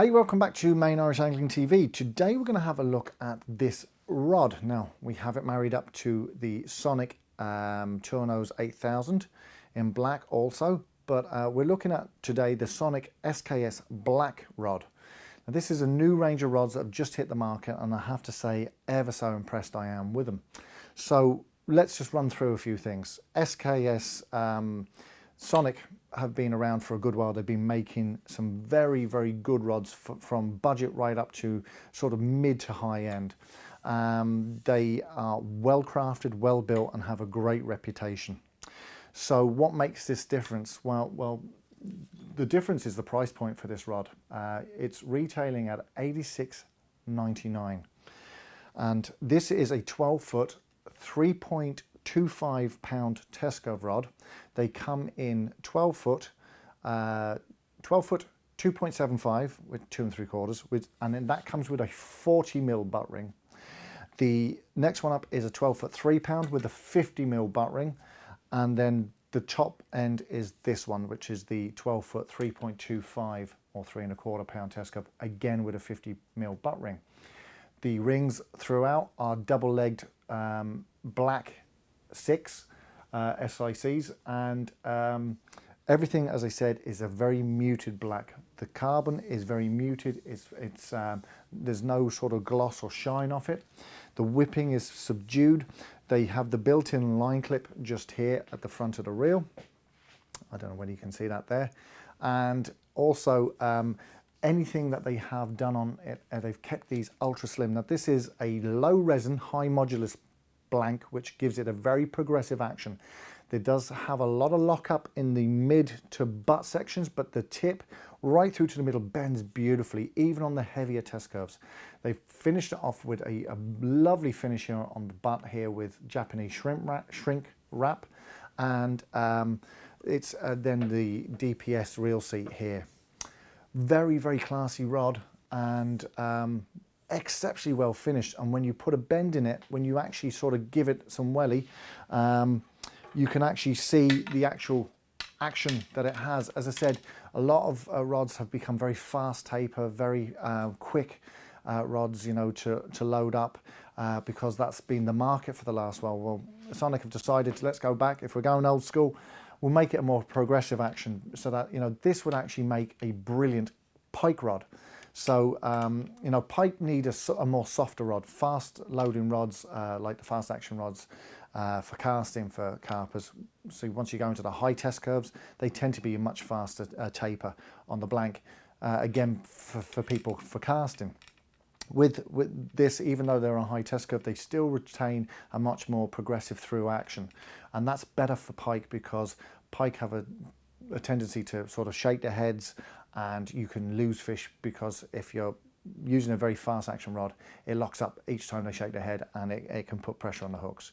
Hey, welcome back to Main Irish Angling TV. Today we're going to have a look at this rod. Now, we have it married up to the Sonik Nose 8000 in black also, but we're looking at today the Sonik SKS black rod. Now, this is a new range of rods that have just hit the market, and I have to say, ever so impressed I am with them. So let's just run through a few things. SKS Sonik have been around for a good while. They've been making some very, very good rods from budget right up to sort of mid to high end. They are well crafted, well built, and have a great reputation. So what makes this difference? Well, the difference is the price point for this rod. It's retailing at $86.99, and this is a 12-foot 3.25 pound test cove rod. They come in 12 foot 2.75 with 2 3/4, and then that comes with a 40mm butt ring. The next one up is a 12 foot 3 pound with a 50mm butt ring, and then the top end is this one, which is the 12 foot 3.25 or 3 1/4 pound test cove, again with a 50mm butt ring. The rings throughout are double-legged black 6 SICs, and everything, as I said, is a very muted black. The carbon is very muted. There's no sort of gloss or shine off it. The whipping is subdued. They have the built-in line clip just here at the front of the reel. I don't know whether you can see that there. And also anything that they have done on it, they've kept these ultra slim. Now, this is a low resin, high modulus blank, which gives it a very progressive action. It does have a lot of lockup in the mid to butt sections, but the tip right through to the middle bends beautifully, even on the heavier test curves. They've finished it off with a lovely finish here on the butt here with Japanese shrink wrap, and it's then the DPS reel seat here. Very, very classy rod, and exceptionally well finished. And when you put a bend in it, when you actually sort of give it some welly, you can actually see the actual action that it has. As I said, a lot of rods have become very fast taper, very quick rods, you know, to load up, because that's been the market for the last while. Well, Sonik have decided, let's go back. If we're going old school, we'll make it a more progressive action, so that, you know, this would actually make a brilliant pike rod. So, you know, pike need a more softer rod. Fast loading rods, like the fast action rods for casting, for carpers. So once you go into the high test curves, they tend to be a much faster taper on the blank, again, for people for casting. With this, even though they're on a high test curve, they still retain a much more progressive through action. And that's better for pike, because pike have a tendency to sort of shake their heads, and you can lose fish, because if you're using a very fast action rod, it locks up each time they shake their head, and it can put pressure on the hooks.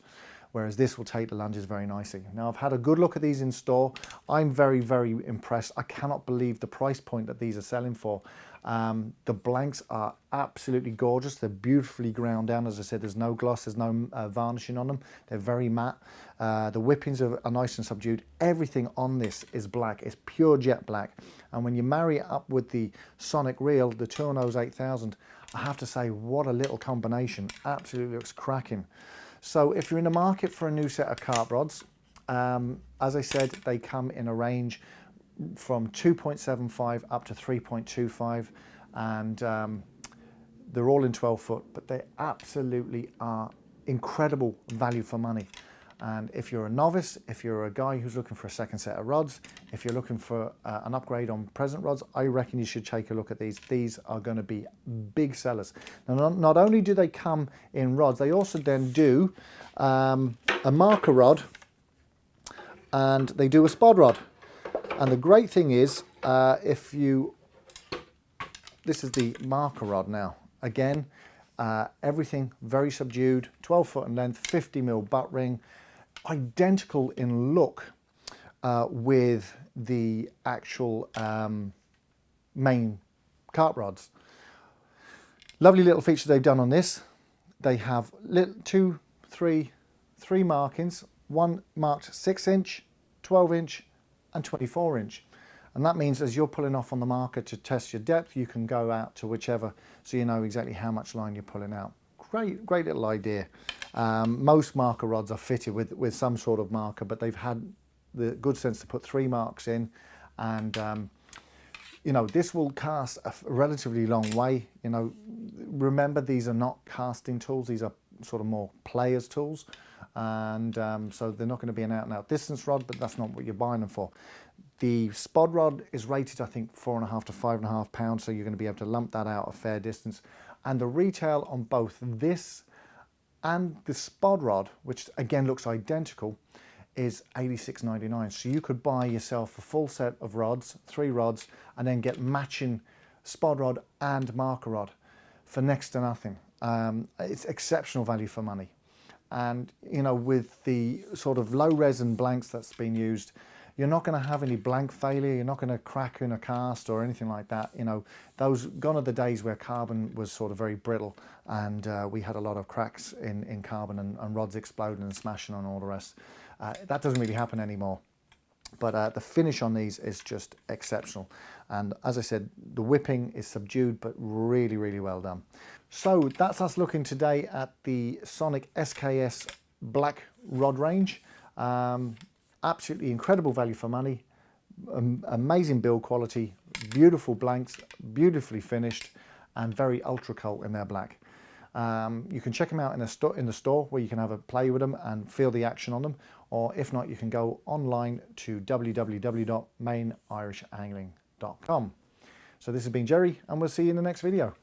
Whereas this will take the lunges very nicely. Now, I've had a good look at these in store. I'm very, very impressed. I cannot believe the price point that these are selling for. The blanks are absolutely gorgeous. They're beautifully ground down. As I said, there's no gloss, there's no varnishing on them. They're very matte. The whippings are nice and subdued. Everything on this is black. It's pure jet black. And when you marry it up with the Sonik reel, the Nose 8000, I have to say, what a little combination. Absolutely looks cracking. So if you're in the market for a new set of carp rods, as I said, they come in a range from 2.75 up to 3.25, and they're all in 12 foot, but they absolutely are incredible value for money. And if you're a novice, if you're a guy who's looking for a second set of rods, if you're looking for an upgrade on present rods, I reckon you should take a look at these. These are going to be big sellers. Now, not only do they come in rods, they also then do a marker rod, and they do a spod rod. And the great thing is, this is the marker rod now. Again, everything very subdued, 12 foot in length, 50mm butt ring, identical in look with the actual main carp rods. Lovely little feature they've done on this. They have three markings, one marked 6 inch, 12 inch and 24 inch. And that means as you're pulling off on the marker to test your depth, you can go out to whichever, so you know exactly how much line you're pulling out. Great little idea. Most marker rods are fitted with some sort of marker, but they've had the good sense to put 3 marks in, and you know, this will cast a relatively long way. You know, remember, these are not casting tools, these are sort of more players tools, and so they're not going to be an out and out distance rod, but that's not what you're buying them for. The Spod Rod is rated, I think, 4.5 to 5.5 pounds, so you're going to be able to lump that out a fair distance. And the retail on both this and the Spod Rod, which again looks identical, is £86.99. So you could buy yourself a full set of rods, 3 rods, and then get matching Spod Rod and marker rod for next to nothing. It's exceptional value for money. And you know, with the sort of low resin blanks that's been used, you're not going to have any blank failure, you're not going to crack in a cast or anything like that. You know, those gone are the days where carbon was sort of very brittle, and we had a lot of cracks in carbon, and rods exploding and smashing and all the rest. That doesn't really happen anymore. But the finish on these is just exceptional. And as I said, the whipping is subdued, but really well done. So that's us looking today at the Sonik SKS black rod range. Absolutely incredible value for money, amazing build quality, beautiful blanks, beautifully finished, and very ultra cult in their black. You can check them out in the store where you can have a play with them and feel the action on them, or if not, you can go online to www.mainirishangling.com. So this has been Jerry, and we'll see you in the next video.